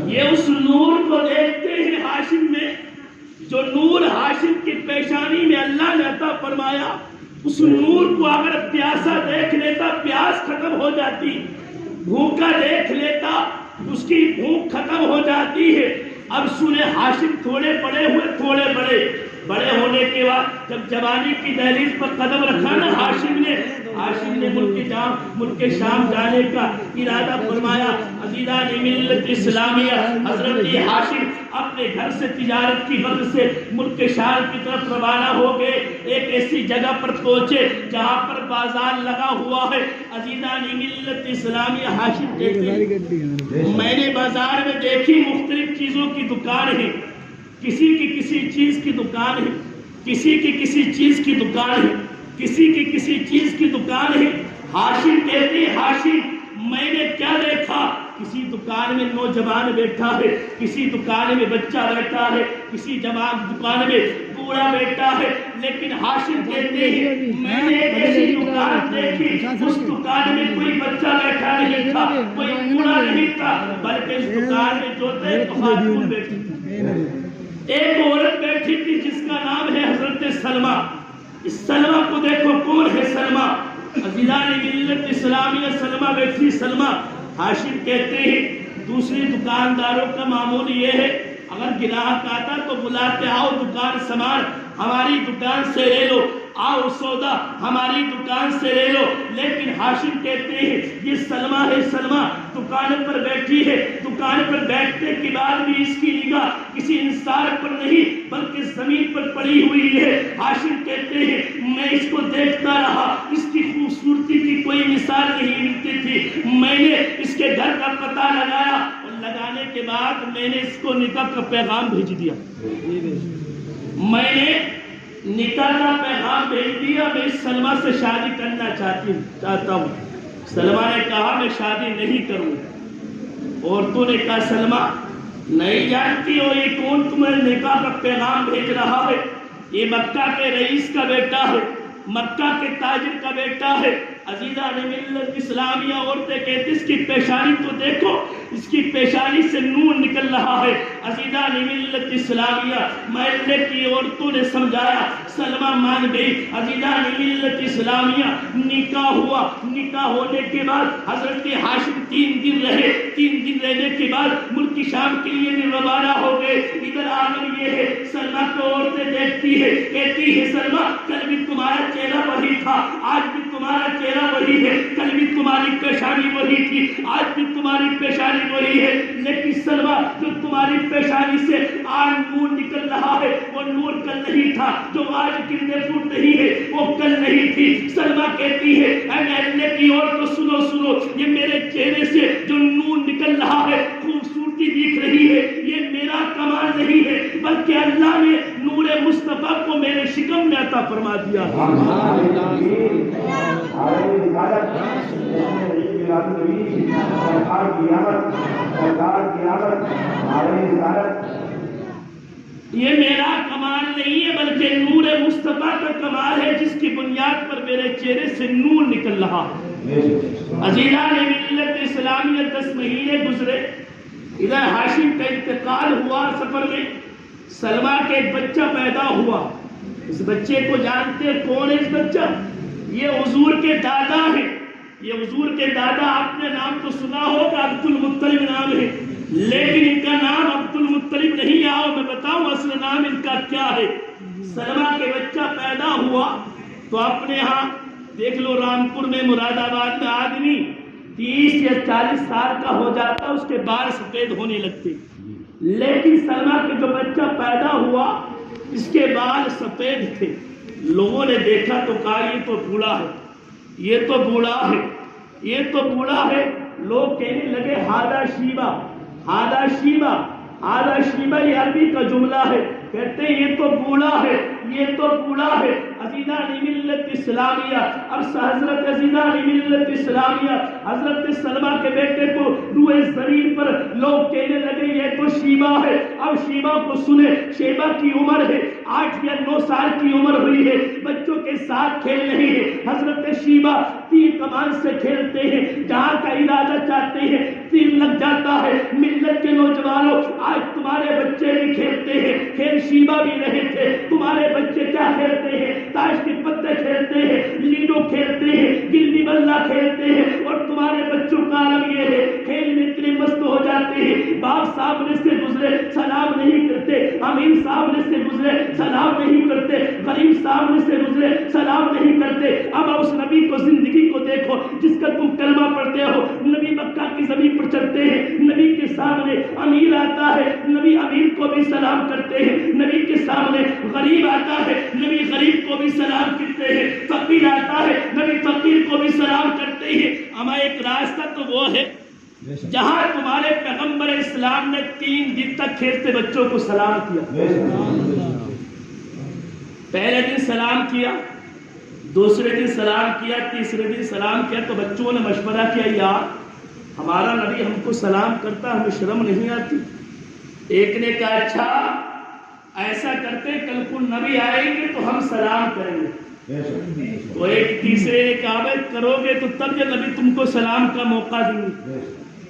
یہ اس نور کو دیکھتے ہیں ہاشم میں، جو نور ہاشم کی پیشانی میں اللہ نے عطا فرمایا، اس نور کو اگر پیاسا دیکھ لیتا پیاس ختم ہو جاتی، بھوکا دیکھ لیتا اس کی بھوک ختم ہو جاتی ہے۔ اب سنے ہاشم تھوڑے بڑے ہوئے، تھوڑے بڑے ہونے کے بعد جب جوانی کی دہلیز پر قدم رکھا نا ہاشم نے ملک شام جانے کا ارادہ فرمایا۔ عزیزان ملت اسلامیہ، حضرت ہاشم اپنے گھر سے تجارت کی غرض سے ملک شام کی طرف روانہ ہو گئے۔ ایک ایسی جگہ پر پہنچے جہاں پر بازار لگا ہوا ہے۔ عزیزان ملت اسلامیہ، ہاشم کہتے ہیں میں نے بازار میں دیکھی مختلف چیزوں کی دکان ہے، کسی کی کسی چیز کی دکان ہے، کسی کی کسی چیز کی دکان ہے، کسی کی کسی چیز کی دکان ہے۔ ہاشم کہتے ہیں ہاشم میں نے کیا دیکھا، کسی دکان میں نوجوان بیٹھا ہے، کسی دکان میں بچہ بیٹھا ہے، کسی دکان میں بوڑھا بیٹھا ہے، لیکن ہاشم کہتے ہیں میں نے ایک ایسی دکان دیکھی، اس دکان میں کوئی بچہ بیٹھا نہیں تھا، کوئی بوڑھا نہیں تھا، بلکہ اس دکان میں جو تھے خاتون بیٹھی تھی، ایک عورت بیٹھی تھی جس کا نام ہے حضرت سلمہ۔ اس سلمہ کو دیکھو کون ہے سلمہ، عزیزان ملت اسلامیہ، سلمہ بیٹھی سلمہ۔ ہاشم کہتے ہیں دوسری دکانداروں کا معمول یہ ہے اگر گراہک آتا تو بلاتے آؤ دکان سامان ہماری دکان سے لے لو، آؤ سودا ہماری دکان سے لے لو، لیکن ہاشم کہتے ہیں یہ سلمہ ہے، سلمہ دکان پر بیٹھی ہے، دکان پر بیٹھنے کے بعد بھی اس کی نگاہ کسی انسان پر نہیں بلکہ زمین پر پڑی ہوئی ہے۔ ہاشم کہتے ہیں میں اس کو دیکھتا رہا، اس کی خوبصورتی کی کوئی مثال نہیں ملتی تھی، میں نے اس کے گھر کا پتہ لگایا اور لگانے کے بعد میں نے اس کو نکاح کا پیغام بھیج دیا، میں نے نکاح کا پیغام بھیج دیا، میں اس سلمہ سے شادی کرنا چاہتا ہوں۔ سلمہ نے کہا میں شادی نہیں کروں۔ عورتوں نے کہا سلمہ نہیں جانتی ہو یہ کون تمہیں نکاح کا پیغام بھیج رہا ہے، یہ مکہ کے رئیس کا بیٹا ہے، مکہ کے تاجر کا بیٹا ہے۔ عزیزان ملت اسلامیہ، عورتیں کہتی اس کی پیشانی تو دیکھو، اس کی پیشانی سے نور نکل رہا ہے۔ عزیزان ملت اسلامیہ، محلے کی عورتوں نے سمجھایا، سلمہ مان گئی۔ عزیزان ملت اسلامیہ، نکاح ہوا، نکاح ہونے کے بعد حضرت ہاشم 3 دن رہے، 3 دن رہنے کے بعد ملک شام کے لیے روانہ ہو گئے۔ ادھر عالم یہ ہے سلمہ کو عورتیں دیکھتی ہے، کہتی ہے سلمہ کل بھی تمہارا چہرہ وہی تھا، آج بھی تمہارا چہرہ وہی ہے، کل بھی تمہاری پیشانی وہی تھی، آج بھی تمہاری پیشانی وہی ہے، لیکن سلمہ جو تمہاری پیشانی سے آج نور نکل رہا ہے وہ نور کل نہیں تھا، جو آج کرنے پھوٹ رہی ہے وہ کل نہیں تھی۔ سلمہ کہتی ہے اے محلے کی عورتوں سنو، یہ میرے چہرے سے جو نور نکل رہا ہے، خوبصورتی دکھ رہی ہے، یہ میرا کمال نہیں ہے بلکہ اللہ نے نور مصطفیٰ کو میرے شکم میں عطا فرما دیا۔ یہ میرا کمال نہیں ہے بلکہ نور مصطفیٰ کا کمال ہے جس کی بنیاد پر میرے چہرے سے نور نکل رہا ہے۔ عزیزان ملت اسلامیہ، 10 مہینے گزرے، ادھر ہاشم کا انتقال ہوا، سفر میں سلمہ کے ایک بچہ پیدا ہوا۔ اس بچے کو جانتے کون ہے اس بچہ؟ یہ حضور کے دادا ہے، یہ حضور کے دادا، آپ نے نام تو سنا ہوگا، عبد المطلب نام ہے، لیکن ان کا نام عبد المطلب نہیں۔ آؤ میں بتاؤں اصل نام ان کا کیا ہے۔ سلمہ کے بچہ پیدا ہوا تو اپنے ہاں دیکھ لو رامپور میں، مراد آباد میں آدمی 30 یا 40 سال کا ہو جاتا اس کے بال سفید ہونے لگتے، لیکن سلمہ کے جو بچہ پیدا ہوا اس کے بال سفید تھے۔ لوگوں نے دیکھا تو کہا یہ تو بوڑھا ہے، یہ تو بوڑھا ہے، یہ تو بوڑھا ہے۔ لوگ کہنے لگے ہادہ شیبہ، ہادہ شیبہ، ہادہ شیبہ، یہ عربی کا جملہ ہے، کہتے ہیں یہ تو بوڑھا ہے، یہ تو بوڑھا ہے۔ عزیزان ملت اسلامیہ، اب حضرت عزیزان ملت اسلامیہ، حضرت سلمہ کے بیٹے کو روئے زمین پر لوگ کہنے لگے یہ تو شیبہ ہے۔ اب شیبہ کو سنے، شیبہ کی عمر ہے 8 یا 9 سال کی عمر ہوئی ہے، بچوں کے ساتھ کھیل رہی ہے۔ حضرت شیبہ تیر کمان سے کھیلتے ہیں، جہاں کا آج تمہارے بچے بھی کھیلتے ہیں، کھیل شیبہ بھی رہے تھے، تمہارے بچے کیا کھیلتے ہیں؟ تاش کے پتے کھیلتے ہیں، لیڈو کھیلتے ہیں، گلی بلہ کھیلتے ہیں، اور تمہارے بچوں کا عالم یہ ہے کھیل میں اتنے مست ہو جاتے ہیں، باپ سامنے سے گزرے سلام نہیں کرتے، امیر سامنے سے گزرے سلام نہیں کرتے، غریب سامنے سے گزرے سلام نہیں کرتے۔ اب اس نبی کو زندگی کو دیکھو جس کا تم کلمہ پڑھتے ہو، نبی مکہ کی زمین پر چلتے ہیں، نبی کے سامنے امیر آتا ہے، نبی امیر کو بھی سلام کرتے ہیں، نبی کے سامنے غریب آتا ہے، نبی غریب کو بھی سلام کرتے ہیں، فقیر آتا ہے، نبی فقیر کو بھی سلام کرتے ہیں۔ اما ایک راستہ تو وہ ہے جہاں تمہارے پیغمبر اسلام نے 3 دن تک کھیلتے بچوں کو سلام کیا۔ پہلے دن سلام کیا، دوسرے دن سلام کیا، تیسرے دن سلام کیا، تو بچوں نے مشورہ کیا یار ہمارا نبی ہم کو سلام کرتا ہمیں شرم نہیں آتی؟ ایک نے کہا اچھا ایسا کرتے کل کو نبی آئیں گے تو ہم سلام کریں گے۔ تو ایک تیسرے نے کہا بھائی کرو گے تو تب جب نبی تم کو سلام کا موقع دیں گے۔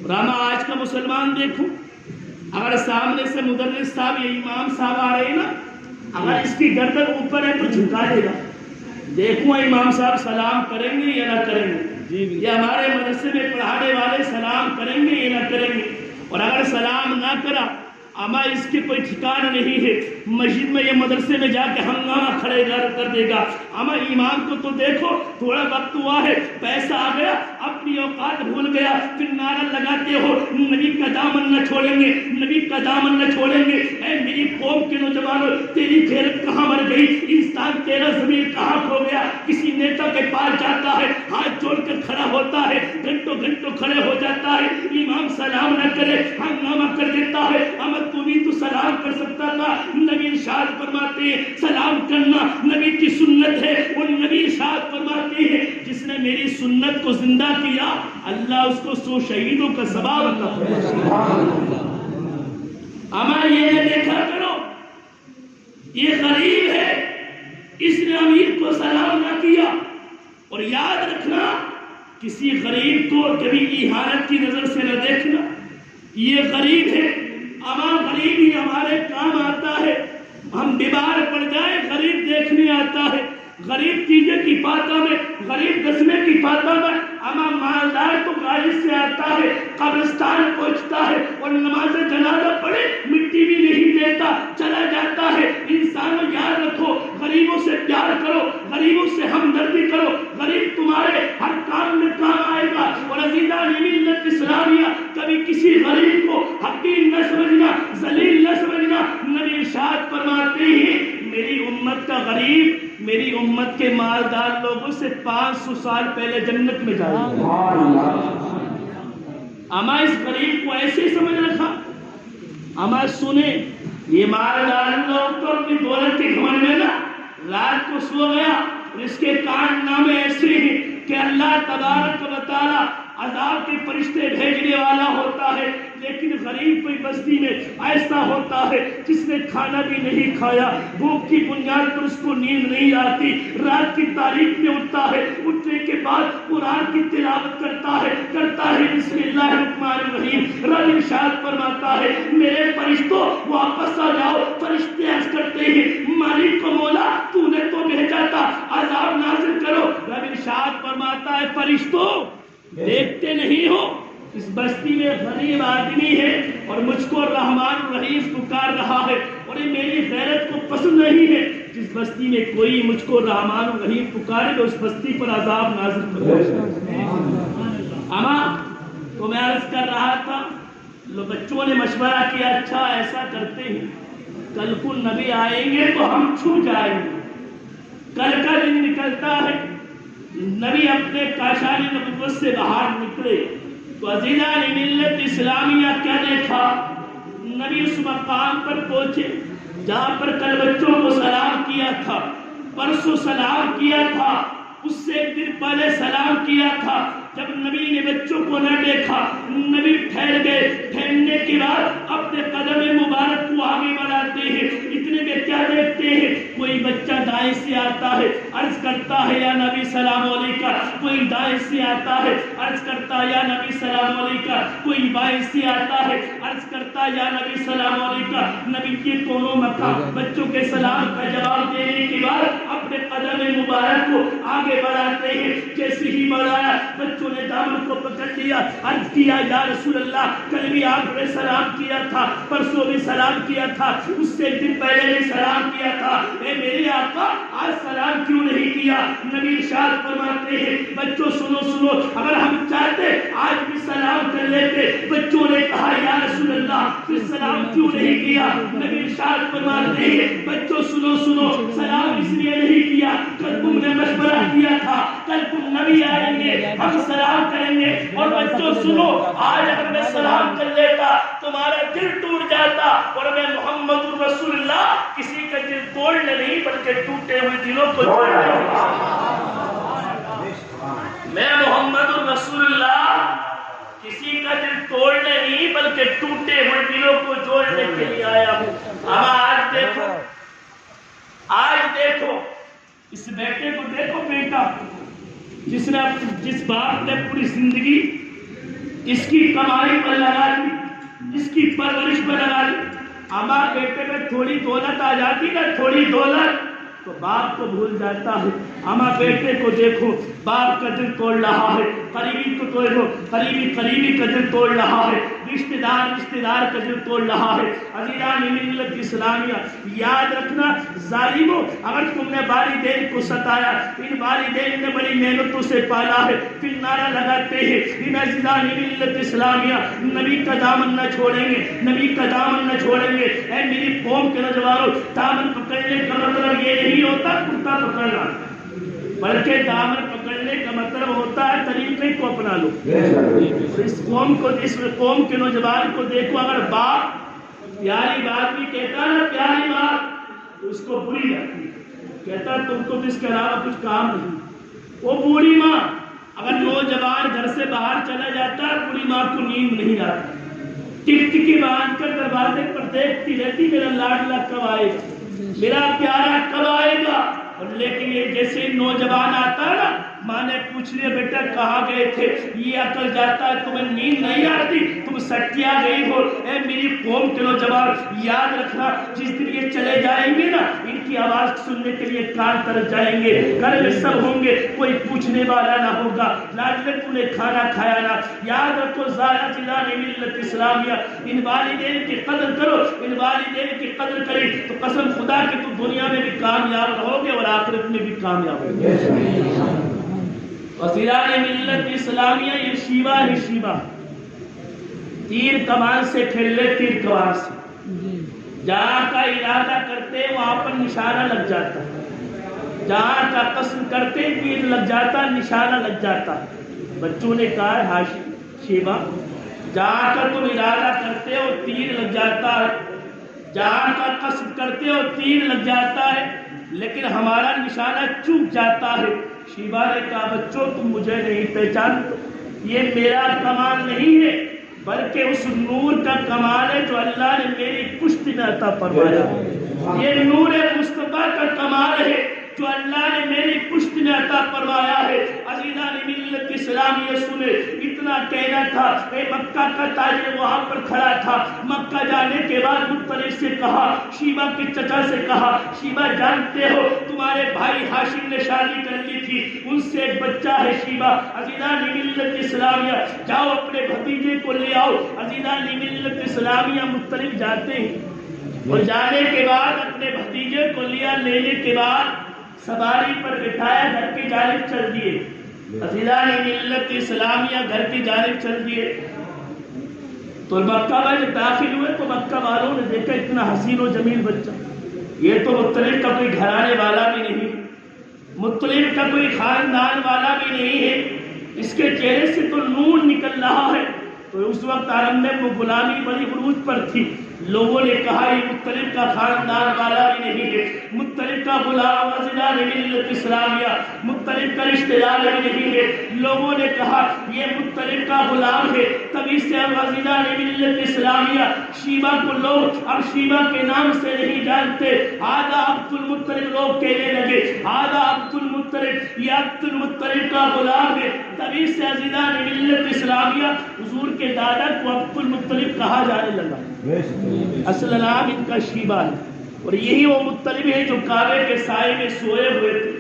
راما آج کا مسلمان دیکھو، اگر سامنے سے مدرس صاحب یا امام صاحب آ رہے ہیں نا، اگر اس کی گردن اوپر ہے تو جھکا دے گا، دیکھو امام صاحب سلام کریں گے یا نہ کریں گے، یا ہمارے مدرسے میں پڑھانے والے سلام کریں گے یا نہ کریں گے۔ اور اگر سلام نہ کرا اما اس کی کوئی ٹھکانہ نہیں ہے، مسجد میں یا مدرسے میں جا کے ہنگامہ کھڑے کر دے گا۔ اما ایمان کو تو دیکھو، تھوڑا وقت ہوا ہے، پیسہ آ گیا، اپنی اوقات بھول گیا، پھر نعرہ لگاتے ہو نبی کا دامن نہ چھوڑیں گے، نبی کا دامن نہ چھوڑیں گے۔ اے میری قوم کے نوجوانوں، تیری غیرت کہاں مر گئی؟ انسان تیرا ضمیر کہاں کھو گیا؟ کسی نیتا کے پاس جاتا ہے، ہاتھ جوڑ کر کھڑا ہوتا ہے، گھنٹوں گھنٹوں کھڑے ہو جاتا ہے، امام سلام نہ کرے ہنگامہ کر دیتا ہے۔ اما تو بھی تو سلام کر سکتا تھا۔ نبی ارشاد فرماتے ہیں سلام کرنا نبی کی سنت ہے، اور نبی ارشاد فرماتے ہیں جس نے میری سنت کو زندہ کیا اللہ اس کو 100 شہیدوں کا ثواب عطا فرمائے۔ اما یہ نہ دیکھا کرو یہ غریب ہے اس نے امیر کو سلام نہ کیا، اور یاد رکھنا کسی غریب کو کبھی اہانت کی نظر سے نہ دیکھنا، یہ غریب ہے۔ اما غریب ہی ہمارے کام آتا ہے، ہم بیمار پڑ جائیں غریب دیکھنے آتا ہے، غریب چیزیں کی پاتا میں، غریب دسمے کی پاتا میں، اما مالدار تو گاڑی سے آتا ہے، قبرستان پہنچتا ہے اور نماز جنازہ پڑھے مٹی بھی نہیں دیتا چلا جاتا ہے۔ انسانوں یاد رکھو غریبوں سے پیار کرو، غریبوں سے ہمدردی کرو، غریب تمہارے ہر کام میں کام آئے گا۔ اور عزیزان ملت اسلامیہ کبھی کسی غریب کو حقیر نہ سمجھنا، ذلیل نہ سمجھنا۔ نبی ارشاد فرماتے ہیں میری امت کا غریب میری امت کے مالدار لوگوں سے 500 سال پہلے جنت میں جائے گا۔ اما اس غریب کو ایسے سمجھ رکھا۔ اما سنیں یہ مالدار لوگ تو اپنی دولت کے گھمنڈ میں نا رات کو سو گیا، اس کے کارنامے ایسے ہیں کہ اللہ تبارک و تعالی عذاب کے فرشتے بھیجنے والا ہوتا ہے، لیکن غریب کوئی بستی میں ایسا ہوتا ہے جس نے کھانا بھی نہیں کھایا، بھوک کی بنیاد پر اس کو نیند نہیں آتی، رات کی تاریک میں اٹھتا ہے، اٹھنے کے بعد قرآن کی تلاوت کرتا ہے بسم اللہ الرحمن الرحیم۔ رب ارشاد فرماتا ہے میرے فرشتوں واپس آ جاؤ۔ فرشتے عرض کرتے ہیں مالک کو مولا تو نے تو بھیجا تھا عذاب نازل کرو۔ رب ارشاد فرماتا ہے فرشتوں دیکھتے نہیں ہو اس بستی میں غریب آدمی ہے اور مجھ کو رحمان الرحیم پکار رہا ہے، اور یہ میری غیرت کو پسند نہیں ہے۔ جس بستی میں کوئی مجھ کو رحمان الرحیم پکارے تو اس بستی پر عذاب نازل کرو۔ اما تو میں عرض کر رہا تھا بچوں نے مشورہ کیا اچھا ایسا کرتے ہیں کل کو نبی آئیں گے تو ہم چھو جائیں گے۔ کل کا دن نکلتا ہے، نبی اپنے کاشان نبوت سے باہر نکلے تو عزیزان ملت اسلامیہ کیا دیکھا؟ نبی اس مقام پر پہنچے جہاں پر کل بچوں کو سلام کیا تھا، پرسوں سلام کیا تھا، اس سے ایک دن پہلے سلام کیا تھا۔ جب نبی نے بچوں کو نہ دیکھا نبی ٹھہر گئے، ٹھہرنے کے بعد اپنے قدم مبارک کو آگے بڑھاتے ہیں۔ اتنے میں کیا دیکھتے ہیں کوئی بچہ دائیں سے آتا ہے، عرض کرتا ہے یا نبی سلام علیکہ، کوئی دائیں سے آتا ہے، عرض کرتا کرتا یا نبی سلام علیکہ، کوئی باعث سے آتا ہے عرض کرتا یا نبی سلام علیکہ، نبی کے دونوں مقام بچوں کے سلام کا جواب دینے کے بعد اپنے قدم مبارک کو آگے بڑھاتے ہیں، جیسے ہی بڑھایا بچوں نے دامن کو پکڑ لیا، عرض کیا یا رسول اللہ کل بھی آپ نے سلام کیا تھا، پرسوں بھی سلام کیا تھا، اس سے ایک دن پہلے بھی سلام کیا تھا، اے میرے آقا آج سلام کیوں نہیں کیا؟ نبی ارشاد فرماتے ہیں بچوں سنو سنو، اگر ہم چاہتے آج بھی سلام کر لیتے۔ بچوں نے کہا یا رسول اللہ پھر سلام کیوں نہیں کیا؟ نبی ارشاد فرماتے ہیں بچوں سنو سنو، سلام اس لیے نہیں کیا، کل تم نے مشورہ کیا تھا کل تم نبی آئیں گے ہم سلام کریں گے، اور بچوں سنو آج اگر میں سلام کر لیتا تمہارا دل ٹوٹ جاتا، اور میں محمد رسول اللہ کسی کا دل توڑنے نہیں بلکہ ٹوٹے ہوئے دلوں کو جوڑنے میں محمد رسول اللہ کسی کا دل توڑنے نہیں بلکہ ٹوٹے ہوئے دلوں کو جوڑنے کے لیے آیا ہوں۔ اب آج دیکھو اس بیٹے کو دیکھو، بیٹا جس باپ نے پوری زندگی اس کی کمائی پر لگا دی، اس کی پرورش پر لگا دی، اما بیٹے میں تھوڑی دولت آ جاتی نا، تھوڑی دولت تو باپ کو بھول جاتا ہے۔ اما بیٹے کو دیکھو باپ کا دل توڑ رہا ہے، قریبی کو دیکھو قریبی کا دل توڑ رہا ہے، رشتہ دار کا دل توڑ رہا ہے۔ عزیزان ملت اسلامیہ یاد رکھنا ظالموں، اگر تم نے والدین کو ستایا، ان والدین نے بڑی محنتوں سے پالا ہے، پھر نعرہ لگاتے ہیں ان عزیزان ملت اسلامیہ نبی کا دامن نہ چھوڑیں گے، نبی کا دامن نہ چھوڑیں گے۔ اے میری قوم کے نوجوانوں، دامن پکڑنے کا مطلب یہ نہیں ہوتا کرتا پکڑنا، بلکہ دامن پکڑنے کا مطلب ہوتا ہے طریقے کو اپنا لو۔ اس قوم کے نوجوان کو دیکھو، اگر باپ پیاری بات بھی کہتا نا، پیاری بات، تو اس کو بری لگتی ہے، کہتا تم کو اس کے علاوہ کچھ کام نہیں۔ وہ بوڑھی ماں، اگر نوجوان گھر سے باہر چلا جاتا ہے بوڑھی ماں کو نیند نہیں آتی، ٹکٹکی باندھ کر دروازے پر دیکھتی رہتی میرا لاڈلا کب آئے گا، میرا پیارا کب آئے گا۔ لیکن یہ جیسے نوجوان آتا ہے نا، ماں نے پوچھ لیا بیٹا کہاں گئے تھے، یہ عقل جاتا ہے تمہیں نیند نہیں آتی، تم سٹیا گئی ہو۔ اے میری قوم کے نوجوان یاد رکھنا، جس دن یہ چلے جائیں گے نا، ان کی آواز سننے کے لیے کان طرف جائیں گے، گھر میں سب ہوں گے، کوئی پوچھنے والا نہ ہوگا، لاڈلے تو نے کھانا کھایا نا۔ یاد رکھو ذرا جلال ملت اسلامیہ، ان والدین کی قدر کرو، ان والدین کی قدر کریں تو قسم خدا کہ تم دنیا میں بھی کامیاب رہو گے اور آخرت میں بھی کامیاب ہو گے۔ وزیران ملت اسلامیہ یہ شیوا ہے، شیوا تیر کمان سے کھیل لے، تیر کمان سے جہاں کا ارادہ کرتے وہاں پر نشانہ لگ جاتا، جہاں کا قصد کرتے تیر لگ جاتا، نشانہ لگ جاتا۔ بچوں نے کہا ہاشم شیوا جہاں کا تم ارادہ کرتے ہو تیر لگ جاتا ہے، جہاں کا قصد کرتے ہو تیر لگ جاتا ہے، لیکن ہمارا نشانہ چوک جاتا ہے۔ شیوا نے کہا بچوں تم مجھے نہیں پہچانتے، یہ میرا کمال نہیں ہے بلکہ اس نور کا کمال ہے جو اللہ نے میری پشت میں عطا فرمایا، یہ نور مصطفیٰ کا کمال ہے جو اللہ نے میری پشت میں عطا فرمایا ہے۔ عزیزان ملت اسلامیہ سنے، اتنا کہنا تھا۔ اے مکہ کا تاجر وہاں پر کھڑا تھا، مکہ جانے کے بعد مطلب سے کہا، شیبہ کے چچا سے کہا شیبہ جانتے ہو تمہارے بھائی ہاشم نے شادی کر لی تھی، ان سے ایک بچہ ہے شیبہ۔ عزیزان ملت اسلامیہ جاؤ اپنے بھتیجے کو لے آؤ۔ عزیزان ملت اسلامیہ مطلب جاتے ہیں، اور جانے کے بعد اپنے بھتیجے کو لیا، لینے کے بعد سواری پر بٹھایا، گھر کی جانب چل دیے۔ عزیزان ملت اسلامیہ گھر کی جانب چل دیے تو مکہ میں جب داخل ہوئے تو مکہ والوں نے دیکھا اتنا حسین و جمیل بچہ، یہ تو مطلب کا کوئی گھرانے والا بھی نہیں، مطلب کا کوئی خاندان والا بھی نہیں ہے، اس کے چہرے سے تو نور نکل رہا ہے۔ تو اس وقت عرب میں وہ غلامی بڑی عروج پر تھی، لوگوں نے کہا یہ مطلب کا خاندان والا بھی نہیں ہے، مطلب کا غلام عزیزان ملت اسلامیہ مطلب کا رشتہ دار بھی نہیں ہے۔ لوگوں نے کہا یہ مطلب کا غلام ہے، تبھی سے اب عزیزان ملت اسلامیہ شیبہ کو لوگ اب شیبہ کے نام سے نہیں جانتے، آدھا عبد المطلب لوگ کہنے لگے، آدھا عبد المطلب، یہ عبد المطلب کا غلام ہے۔ تبھی سے عزیزان ملت اسلامیہ اسلامیہ حضور کے دادا کو عبد المطلب کہا جانے لگا. اصل نام ان کا شیبہ ہے اور یہی وہ مطلب ہے جو کعبے کے سائے میں سوئے ہوئے تھے.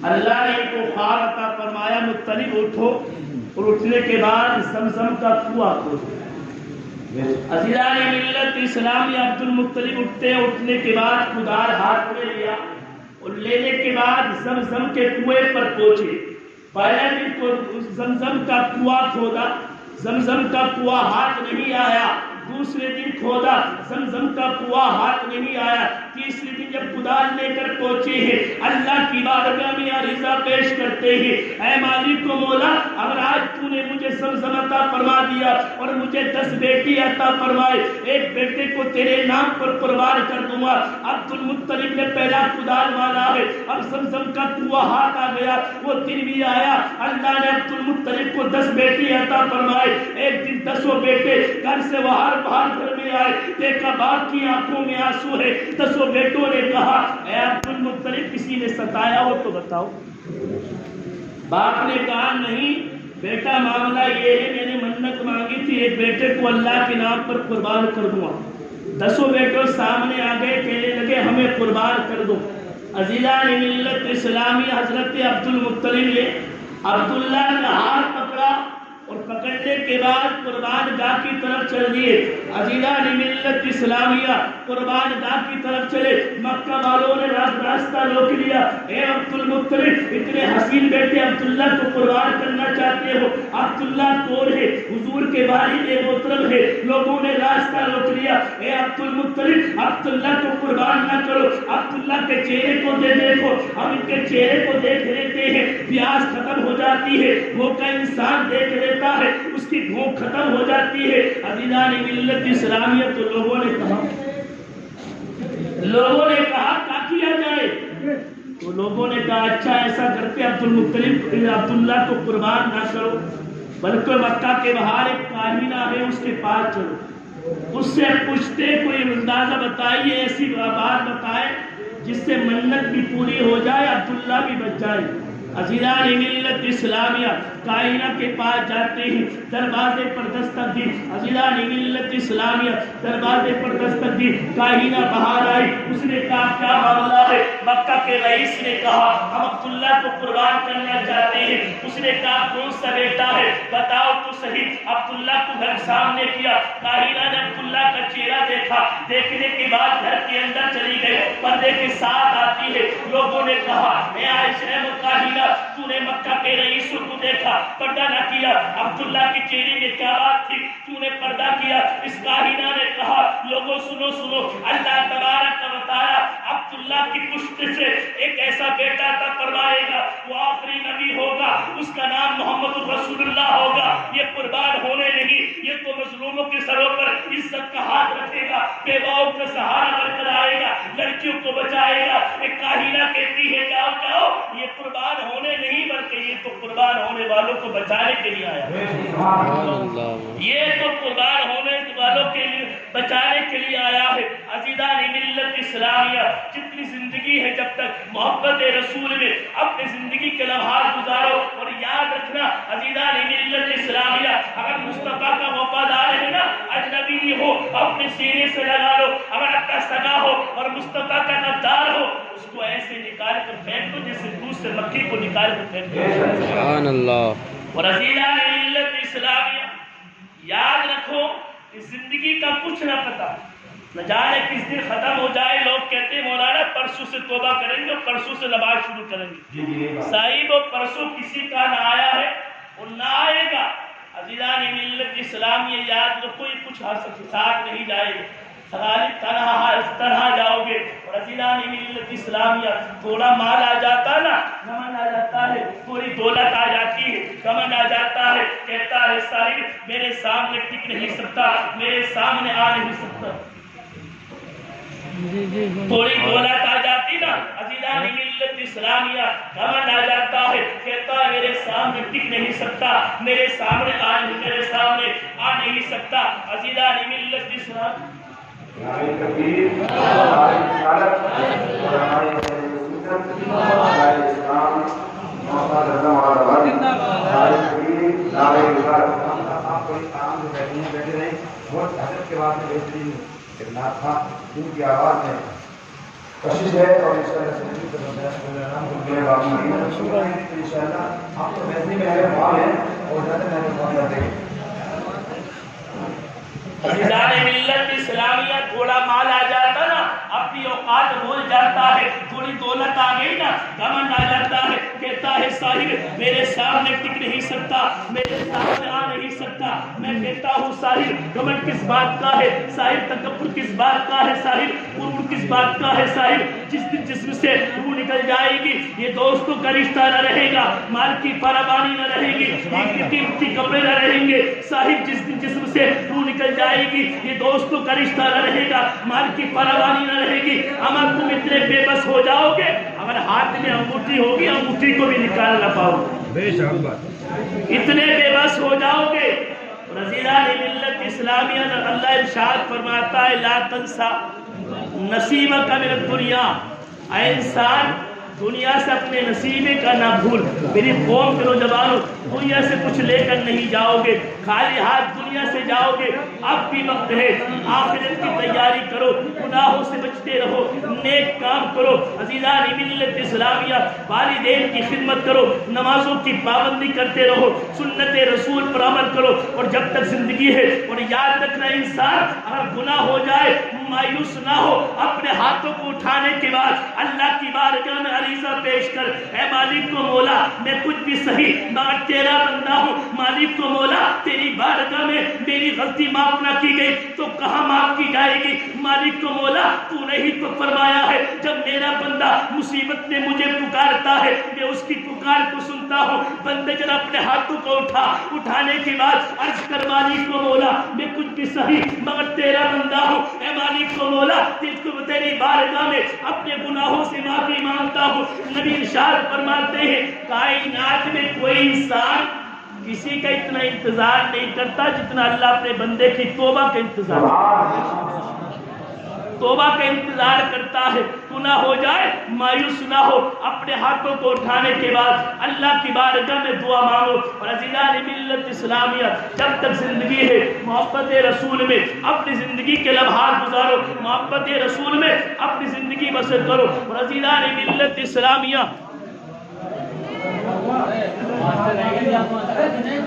اللہ نے ان کو خواب عطا فرمایا مطلب اٹھو, اور اٹھنے کے بعد زمزم کا کنواں کھودو. عزیزان ملت اسلامی عبد المطلب اٹھنے کے بعد کدال ہاتھ میں لیا اور لینے کے بعد زمزم کے کنویں پر پہنچے. پہلے دن کو زمزم کا کنواں کھودا, زمزم کا کنواں ہاتھ نہیں آیا. دوسرے دن کھودا, زمزم کا کنواں ہاتھ نہیں آیا. تیسرے دن جب کدال لے کر پہنچے ہیں, اللہ کی بارگاہ میں عریضہ پیش کرتے ہیں, اے مالک و مولا, اگر آج تو نے مجھے زمزم عطا فرما دیا اور مجھے 10 بیٹی عطا فرمائے, ایک بیٹے کو تیرے نام پر قربان کر دوں گا. عبد المطلب نے پہلا کدال مارا ہے, اب زمزم کا کنواں ہاتھ آ گیا. وہ دن بھی آیا, اللہ نے عبد المطلب کو 10 بیٹی عطا فرمائے. ایک دن 10 بیٹے گھر سے باہر گھر میں آئے, دیکھا باپ کی آنکھوں میں آنسو ہے. 10 بیٹوں نے کہا, اے عبد المطلب کسی نے ستایا ہو تو بتاؤ. باپ نے کہا, نہیں بیٹا, معاملہ یہ ہے, میں نے منت مانگی تھی, ایک بیٹے کو اللہ کے نام پر قربان کر دوں گا. 10 بیٹوں سامنے آ گئے, کہنے لگے ہمیں قربان کر دو. عزیزان ملت اسلامی حضرت عبد المطلب نے عبداللہ کا ہاتھ پکڑا اور پکڑنے کے بعد قربان گاہ کی طرف چل دیے. عزیزان ملت اسلامیہ قربان گاہ کی طرف چلے. مکہ والوں نے راستہ روک لیا. اے عبد المطلب, اتنے حسین بیٹے عبداللہ کو قربان کرنا چاہتے ہو, عبداللہ کون ہے؟ حضور کے والد محترم ہے. لوگوں نے راستہ روک لیا. اے عبد المطلب, عبداللہ کو قربان نہ کرو, عبداللہ کے چہرے کو دیکھو. ہم ان کے چہرے کو دیکھ لیتے ہیں, پیاس ختم ہو جاتی ہے. وہ کا انسان دیکھ لیتا ہے, اس کی بھوک ختم ہو جاتی ہے. عزیزان ملت اسلامیہ, تو لوگوں نے کہا کیا کیا جائے؟ تو لوگوں نے کہا اچھا ایسا کرتے عبد المطلب عبداللہ کو قربان نہ کرو, بلکہ مکہ کے باہر ایک کاہنہ ہے, اس کے پاس چلو, اس سے پوچھتے کوئی اندازہ بتائیے, ایسی بات بتائے جس سے منت بھی پوری ہو جائے, عبداللہ بھی بچ جائے. عزیزان ملت اسلامیہ کائنہ کے پاس جاتے ہیں, دروازے پر دستک دی. عزیزان ملت اسلامیہ دروازے پر دستک دی. کائنہ باہر آئی, اس نے کہا کیا معاملہ ہے؟ مکہ کے رئیس نے کہا ہم عبداللہ کو قربان کرنا چاہتے ہیں. اس نے کہا کون سا بیٹا ہے بتاؤ تو صحیح. عبداللہ کو گھر سامنے کیا. کائنہ نے عبداللہ کا چہرہ دیکھا, دیکھنے کے بعد گھر کے اندر چلی گئی. پردے کے ساتھ آتی ہے. لوگوں نے کہا اے عائشہ کائنہ, تو نے مکہ کے رئیس کو دیکھا, پردہ نہ کیا. عبداللہ کے چہرے میں کیا بات تھی, تو نے پردہ کیا. اس کائنہ نے کہا لوگوں سنو, اللہ تبارک و تعالی عبداللہ کی پشت سے ایک ایسا بیٹا عطا فرمائے گا, وہ آخری نبی ہوگا, اس کا نام محمد رسول اللہ ہوگا. یہ قربان ہونے نہیں, یہ تو مظلوموں کے سروں پر عزت کا ہاتھ رکھے گا, بیواؤں کا سہارا بن کر آئے گا, لڑکیوں کو بچائے گا. ایک کائنہ کہتی ہے جاؤ, یہ قربان ہونے نہیں بلکہ یہ تو قربان ہونے والوں کو بچانے کے لیے آیا. یہ تو قربان ہونے والوں کے لیے بچانے کے لیے آیا ہے. عزیزان ملت اسلامیہ, جتنی زندگی ہے جب تک محبت رسول میں اپنی زندگی کے لمحات گزارو. اور یاد رکھنا عزیزان ملت اسلامیہ, اگر مصطفیٰ کا وفادار ہے نا, اجنبی ہو اپنے سینے سے لگا لو. اگر آپ کا سگا ہو اور مصطفیٰ کا غدار ہو, اس کو ایسے نکال کر پھینک دو جیسے دودھ سے مکھی کو نکال کر پھینک دو. سبحان اللہ. اور عزیزان ملت اسلامیہ, یاد رکھو کہ زندگی کا کچھ نہ پتا, نہ جانے کس دن ختم ہو جائے. لوگ کہتے ہیں مولانا پرسوں سے توبہ کریں گے, پرسوں سے نماز شروع کریں گے. صاحب وہ پرسوں کسی کا نہ آیا ہے اور نہ آئے گا. عزیزان ملت اسلامیہ, یاد رکھو یہ کچھ ساتھ نہیں جائے گا, طرح جاؤ گے. اور عزیزان ملت اسلامیہ, تھوڑا مال آ جاتا نا, گھمنڈ آ جاتا ہے, تھوڑی دولت آ جاتی ہے, گھمنڈ آ جاتا ہے, کہتا ہے صاحب میرے سامنے ٹک نہیں سکتا, میرے سامنے آ نہیں سکتا. تھوڑی دولت آ جاتی نا, عزیزان ملت اسلامیہ گھمنڈ آ جاتا ہے, کہتا ہے میرے سامنے ٹک نہیں سکتا, میرے سامنے آ نہیں سکتا. عزیزان ملت اسلامیہ ہماری تقدیر, ہماری رسالت اور ہماری سنت, ہمارے اسلام, محمد رضا ہمارا ہماری تقدیر, نعرہ رسالت. آپ کوئی آرام سے بیٹھے رہیں. بہت حضرت کے بعد میں بہترین خدمات تھا جن کی آواز میں کشش ہے اور انشاءاللہ آپ تو ویسے میں مال ہیں اور زیادہ مہربان کرتے ہیں. عزیزان ملت اسلامیہ تھوڑا مال آ جاتا نا اپنی اوقات بھول جاتا ہے, تھوڑی دولت آ گئی نا گھمنڈ آ جاتا ہے, کہتا ہے صاحب میرے سامنے ٹک نہیں سکتا, میرے سامنے آ نہیں سکتا. میں کہتا ہوں صاحب گھمنڈ کس بات کا ہے, صاحب تکبر کس بات کا ہے, صاحب غرور کس بات کا ہے. صاحب جس دن جسم سے روح نکل جائے گی یہ دوستوں کا رشتہ نہ رہے گا, مال کی فراوانی نہ رہے گی, قیمتی کپڑے نہ رہیں گے. صاحب جس دن جسم سے روح نکل جائے گی یہ دوستوں کا رشتہ نہ رہے گا, مال کی فراوانی نہ رہے گی. اما تم اتنے بے بس ہو جاؤ گے اگر ہاتھ میں انگوٹھی ہوگی انگوٹھی کو بھی نکال نہ پاؤ گے, اتنے بے بس ہو جاؤ گے. عزیزان ملت اسلامیہ اللہ ارشاد فرماتا ہے لا تنسا نصیبک من الدنیا, اے انسان دنیا سے اپنے نصیبے کا نہ بھول. میری قوم کے نوجوانوں دنیا سے کچھ لے کر نہیں جاؤ گے, خالی ہاتھ دنیا سے جاؤ گے. اب بھی وقت ہے, آخرت کی تیاری کرو, گناہوں سے بچتے رہو, نیک کام کرو. عزیزان ملت اسلامیہ والدین کی خدمت کرو, نمازوں کی پابندی کرتے رہو, سنت رسول پر عمل کرو اور جب تک زندگی ہے. اور یاد رکھنا انسان اگر گناہ ہو جائے مایوس نہ ہو, اپنے ہاتھوں کو اٹھانے کے بعد اللہ کی بارگاہ میں عریضہ پیش کر, اے مالک کو مولا میں کچھ بھی صحیح مگر تیرا بندہ ہوں, مالک کو مولا تیری بارگاہ میں میری غلطی معاف نہ کی گئی تو کہاں معاف کی جائے گی. مالک کو مولا تو نے ہی تو فرمایا ہے جب میرا بندہ مصیبت میں مجھے پکارتا ہے میں اس کی پکار کو سنتا ہوں. بندے جب اپنے ہاتھوں کو اٹھانے کے بعد عرض کر مالک کو مولا میں کچھ بھی صحیح مگر تیرا بندہ ہوں, اے مالک کو مولا تیری بارگاہ میں اپنے گناہوں سے معافی مانگتا ہوں. نبی ارشاد فرماتے ہیں کائنات میں کوئی انسان کسی کا اتنا انتظار نہیں کرتا جتنا اللہ اپنے بندے کی توبہ کا انتظار کرتا ہے. گناہ ہو جائے مایوس نہ ہو, اپنے ہاتھوں کو اٹھانے کے بعد اللہ کی بارگاہ میں دعا مانگو. اور عزیزان ملت اسلامیہ جب تک زندگی ہے محبت رسول میں اپنی زندگی کے لمحات گزارو, محبت رسول میں اپنی زندگی بسر کرو. اور عزیزان ملت اسلامیہ جنید